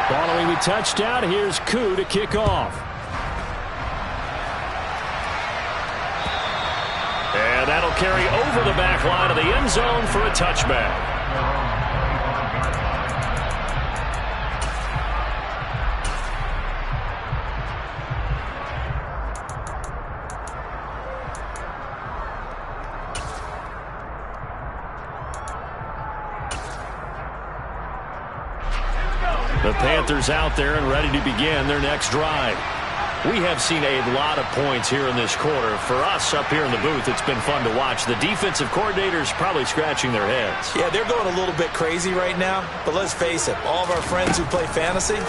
Speaker 1: Following the touchdown, here's Koo to kick off. And that'll carry over the back line of the end zone for a touchback. The Panthers out there and ready to begin their next drive. We have seen a lot of points here in this quarter. For us up here in the booth, it's been fun to watch. The defensive coordinators probably scratching their heads.
Speaker 3: Yeah, they're going a little bit crazy right now, but let's face it, all of our friends who play fantasy,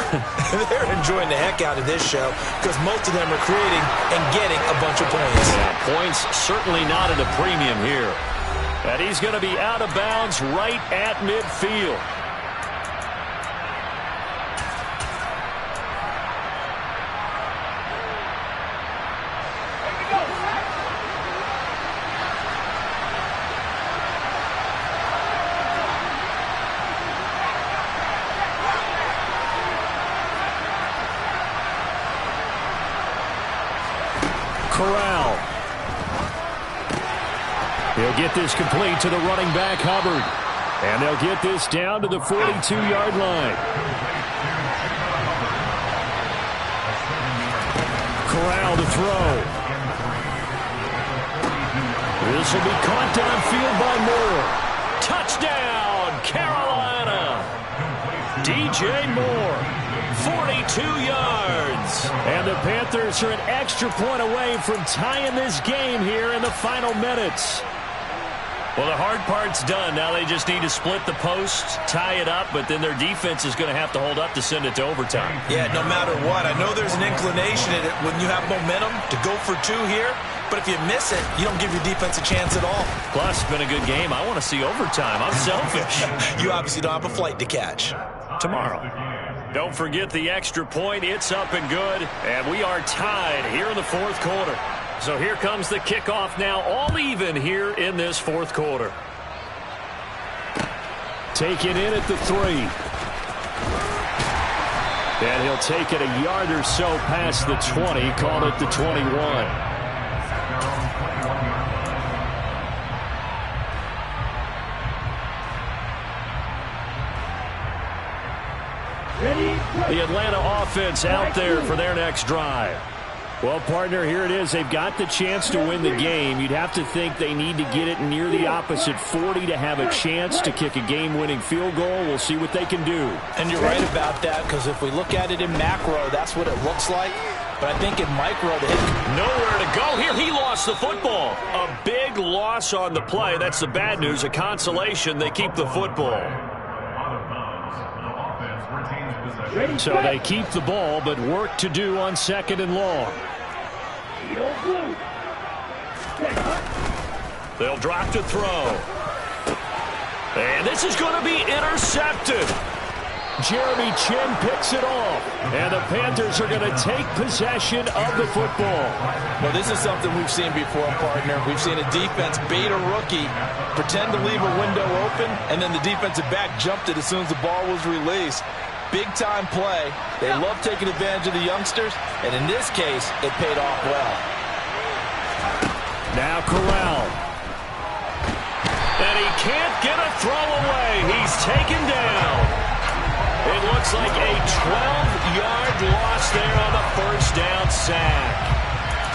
Speaker 3: they're enjoying the heck out of this show because most of them are creating and getting a bunch of points.
Speaker 1: Yeah, points certainly not at a premium here. And he's going to be out of bounds right at midfield. Corral. He'll get this complete to the running back, Hubbard. And they'll get this down to the 42-yard line. Corral to throw. This will be caught downfield by Moore. Touchdown, Carolina. DJ Moore. 42 yards. And the Panthers are an extra point away from tying this game here in the final minutes. Well, the hard part's done. Now they just need to split the post, tie it up, but then their defense is going to have to hold up to send it to overtime.
Speaker 3: Yeah, no matter what. I know there's an inclination in it when you have momentum to go for two here, but if you miss it, you don't give your defense a chance at all.
Speaker 1: Plus, it's been a good game. I want to see overtime. I'm selfish.
Speaker 3: You obviously don't have a flight to catch.
Speaker 1: Tomorrow. Don't forget the extra point. It's up and good, and we are tied here in the fourth quarter. So here comes the kickoff now, all even here in this fourth quarter. Taken in at the 3. And he'll take it a yard or so past the 20, call it the 21. The Atlanta offense out there for their next drive. Well, partner, here it is. They've got the chance to win the game. You'd have to think they need to get it near the opposite 40 to have a chance to kick a game-winning field goal. We'll see what they can do.
Speaker 3: And you're right about that, because if we look at it in macro, that's what it looks like. But I think in micro,
Speaker 1: nowhere to go here. He lost the football. A big loss on the play. That's the bad news. A consolation. They keep the football. So they keep the ball, but work to do on 2nd and long. They'll drop to throw. And this is going to be intercepted. Jeremy Chinn picks it off. And the Panthers are going to take possession of the football.
Speaker 3: Well, this is something we've seen before, partner. We've seen a defense bait a rookie, pretend to leave a window open, and then the defensive back jumped it as soon as the ball was released. Big-time play. They love taking advantage of the youngsters, and in this case, it paid off well.
Speaker 1: Now Corral. And he can't get a throw away. He's taken down. It looks like a 12-yard loss there on the first down sack.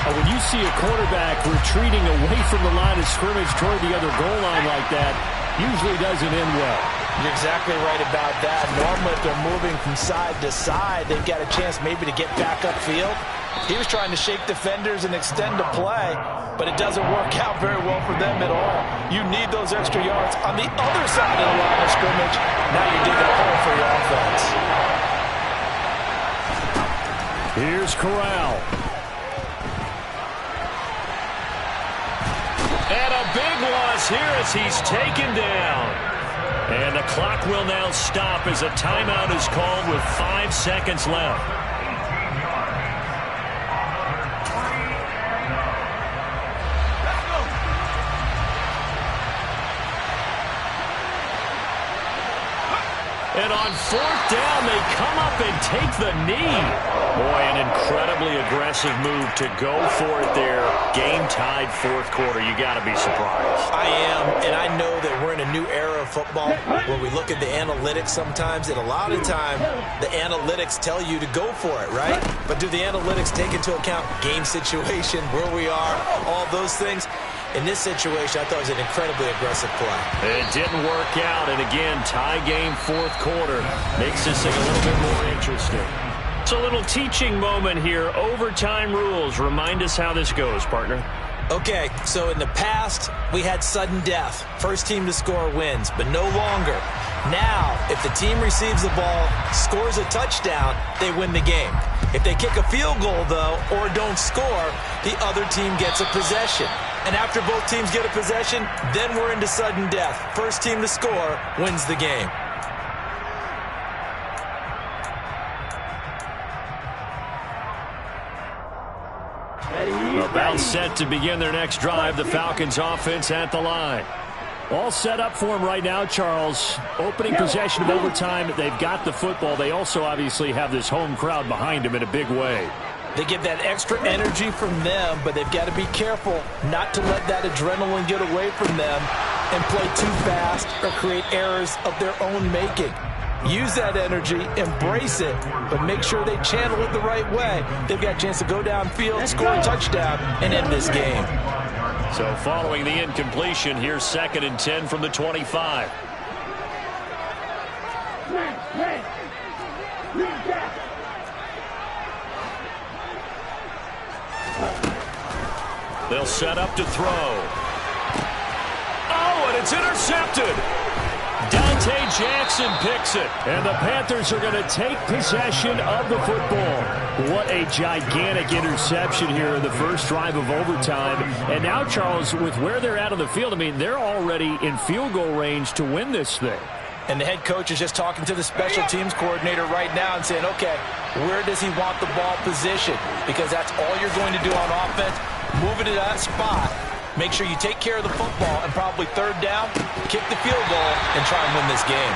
Speaker 1: When you see a quarterback retreating away from the line of scrimmage toward the other goal line like that, usually doesn't end well.
Speaker 3: You're exactly right about that. Normally, if they're moving from side to side, they've got a chance maybe to get back upfield. He was trying to shake defenders and extend the play, but it doesn't work out very well for them at all. You need those extra yards on the other side of the line of scrimmage. Now you're digging a hole for your offense.
Speaker 1: Here's Corral. And a big loss here as he's taken down. And the clock will now stop as a timeout is called with 5 seconds left. And on 4th down, they come up and take the knee. Boy, an incredibly aggressive move to go for it there. Game-tied 4th quarter. You got to be surprised.
Speaker 3: I am, and I know that we're in a new era of football where we look at the analytics sometimes, and a lot of the time, the analytics tell you to go for it, right? But do the analytics take into account game situation, where we are, all those things? In this situation, I thought it was an incredibly aggressive play.
Speaker 1: It didn't work out, and again, tie game 4th quarter. Makes this thing a little bit more interesting. It's a little teaching moment here. Overtime rules. Remind us how this goes, partner.
Speaker 3: Okay, so in the past, we had sudden death. First team to score wins, but no longer. Now, if the team receives the ball, scores a touchdown, they win the game. If they kick a field goal, though, or don't score, the other team gets a possession. And after both teams get a possession, then we're into sudden death. First team to score wins the game.
Speaker 1: About set to begin their next drive. The Falcons offense at the line. All set up for them right now, Charles. Opening possession of overtime. They've got the football. They also obviously have this home crowd behind them in a big way.
Speaker 3: They get that extra energy from them, but they've got to be careful not to let that adrenaline get away from them and play too fast or create errors of their own making. Use that energy, embrace it, but make sure they channel it the right way. They've got a chance to go downfield, score a touchdown, and end this game.
Speaker 1: So following the incompletion, here's 2nd and 10 from the 25. They'll set up to throw. Oh, and it's intercepted. Dante Jackson picks it, and the Panthers are going to take possession of the football. What a gigantic interception here in the first drive of overtime. And now, Charles, with where they're at on the field, I mean, they're already in field goal range to win this thing.
Speaker 3: And the head coach is just talking to the special teams coordinator right now and saying, okay, where does he want the ball positioned? Because that's all you're going to do on offense. Move it to that spot. Make sure you take care of the football, and probably third down, kick the field goal, and try and win this game.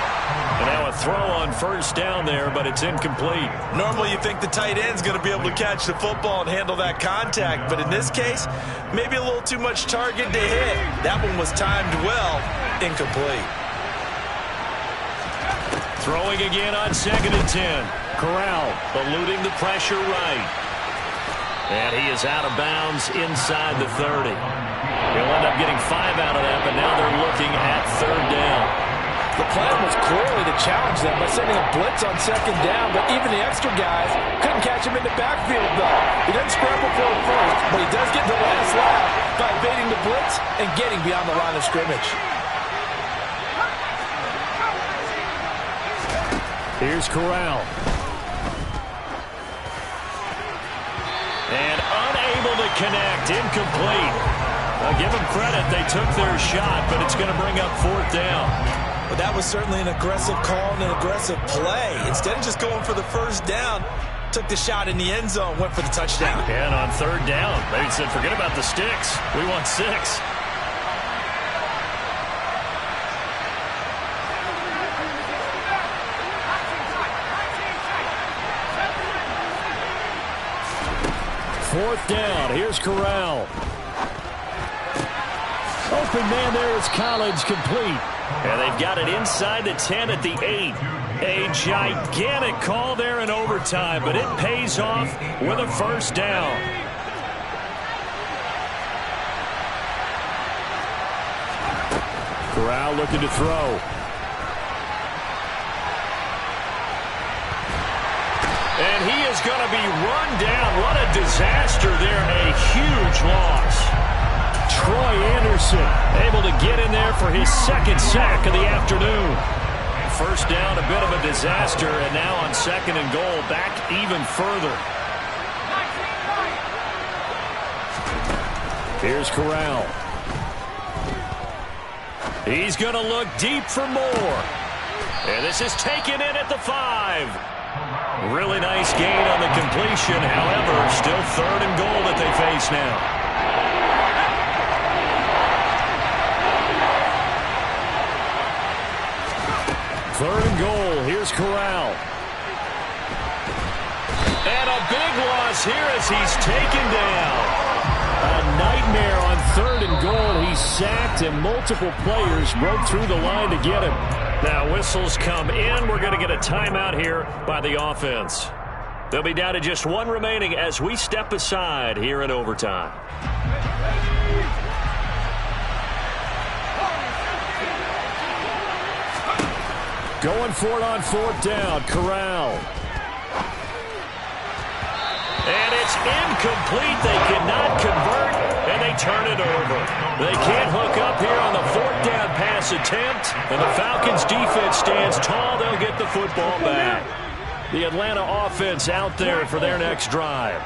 Speaker 1: And now a throw on first down there, but it's incomplete.
Speaker 3: Normally you think the tight end's going to be able to catch the football and handle that contact, but in this case, maybe a little too much target to hit. That one was timed well, incomplete.
Speaker 1: Throwing again on 2nd and 10. Corral eluding the pressure right. And he is out of bounds inside the 30. He'll end up getting 5 out of that, but now they're looking at 3rd down.
Speaker 3: The plan was clearly to challenge them by sending a blitz on 2nd down, but even the extra guys couldn't catch him in the backfield, though. He doesn't scramble for it first, but he does get the last laugh by evading the blitz and getting beyond the line of scrimmage.
Speaker 1: Here's Corral. And unable to connect, incomplete. I'll give them credit, they took their shot, but it's going to bring up 4th down.
Speaker 3: But that was certainly an aggressive call and an aggressive play. Instead of just going for the first down, took the shot in the end zone, went for the touchdown.
Speaker 1: And on 3rd down, they said, forget about the sticks. We want 6. Fourth down. Here's Corral. Open man there is Collins, complete. And they've got it inside the 10 at the 8. A gigantic call there in overtime, but it pays off with a first down. Corral looking to throw. And he is going to be run down. What a disaster there. A huge loss. Troy Anderson able to get in there for his 2nd sack of the afternoon. First down, a bit of a disaster, and now on 2nd and goal, back even further. Here's Corral. He's going to look deep for more. And this is taken in at the 5. Really nice gain on the completion. However, still 3rd and goal that they face now. 3rd and goal. Here's Corral. And a big loss here as he's taken down. A nightmare on 3rd and goal. He's sacked, and multiple players broke through the line to get him. Now whistles come in. We're going to get a timeout here by the offense. They'll be down to just 1 remaining as we step aside here in overtime. Going for it on 4th down. Corral. And it's incomplete. They cannot convert, and they turn it over. They can't hook up here on the 4th down pass attempt, and the Falcons defense stands tall. They'll get the football back. The Atlanta offense out there for their next drive.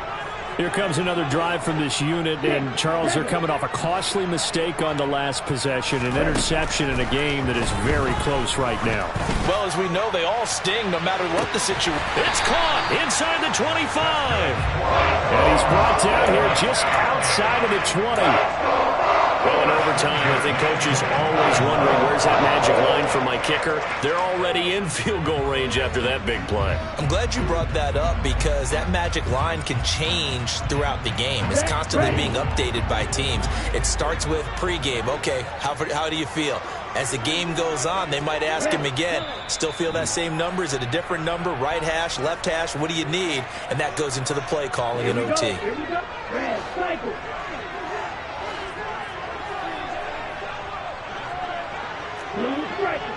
Speaker 1: Here comes another drive from this unit, and Charles, they're coming off a costly mistake on the last possession, an interception in a game that is very close right now.
Speaker 3: Well, as we know, they all sting no matter what the situation.
Speaker 1: It's caught inside the 25. And he's brought down here just outside of the 20. Well, in overtime, I think coaches always wondering, where's that magic line for my kicker? They're already in field goal range after that big play.
Speaker 3: I'm glad you brought that up because that magic line can change throughout the game. It's constantly being updated by teams. It starts with pregame. Okay, how do you feel? As the game goes on, they might ask him again, still feel that same number? Is it a different number? Right hash, left hash, what do you need? And that goes into the play calling in OT.
Speaker 2: Here we go. Red cycle. Blue striker.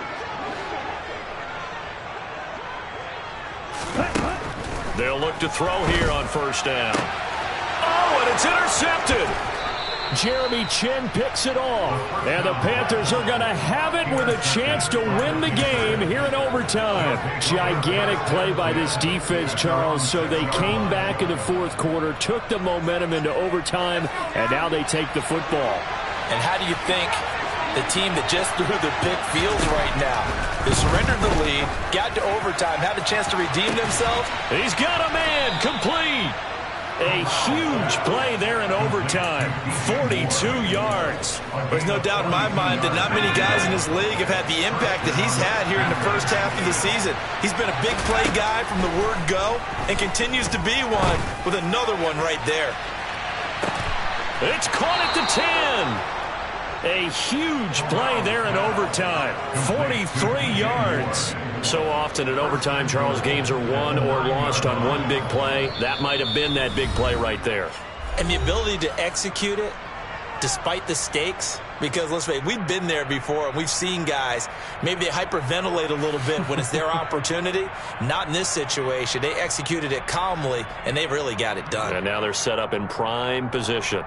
Speaker 1: They'll look to throw here on 1st down. Oh, and it's intercepted. Jeremy Chinn picks it off. And the Panthers are going to have it with a chance to win the game here in overtime. Gigantic play by this defense, Charles. So they came back in the fourth quarter, took the momentum into overtime, and now they take the football.
Speaker 3: And how do you think the team that just threw the pick feels right now? They surrendered the lead, got to overtime, had a chance to redeem themselves.
Speaker 1: He's got a man, complete. A huge play there in overtime. 42 yards.
Speaker 3: There's no doubt in my mind that not many guys in this league have had the impact that he's had here in the first half of the season. He's been a big play guy from the word go and continues to be one with another one right there.
Speaker 1: It's caught at the 10. A huge play there in overtime. 43 yards. So often in overtime, Charles, games are won or lost on one big play. That might have been that big play right there.
Speaker 3: And the ability to execute it despite the stakes, because let's face it, we've been there before and we've seen guys, maybe they hyperventilate a little bit when it's their opportunity. Not in this situation. They executed it calmly and they really got it done.
Speaker 1: And now they're set up in prime position.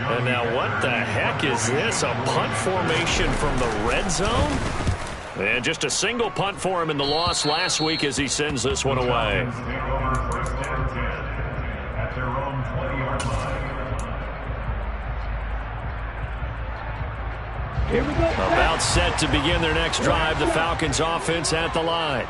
Speaker 1: And now what the heck is this? A punt formation from the red zone? And just a single punt for him in the loss last week as he sends this one away.
Speaker 2: Here we go.
Speaker 1: About set to begin their next drive. The Falcons offense at the line.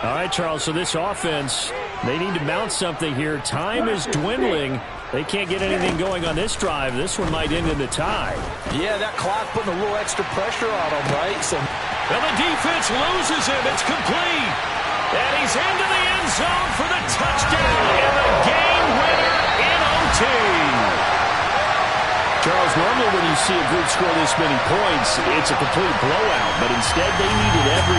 Speaker 1: All right, Charles, so this offense, they need to mount something here. Time is dwindling. They can't get anything going on this drive. This one might end in a tie.
Speaker 3: Yeah, that clock putting a little extra pressure on them, right?
Speaker 1: And the defense loses him. It's complete. And he's into the end zone for the touchdown and the game winner in OT. Charles, normally when you see a group score this many points, it's a complete blowout. But instead, they needed every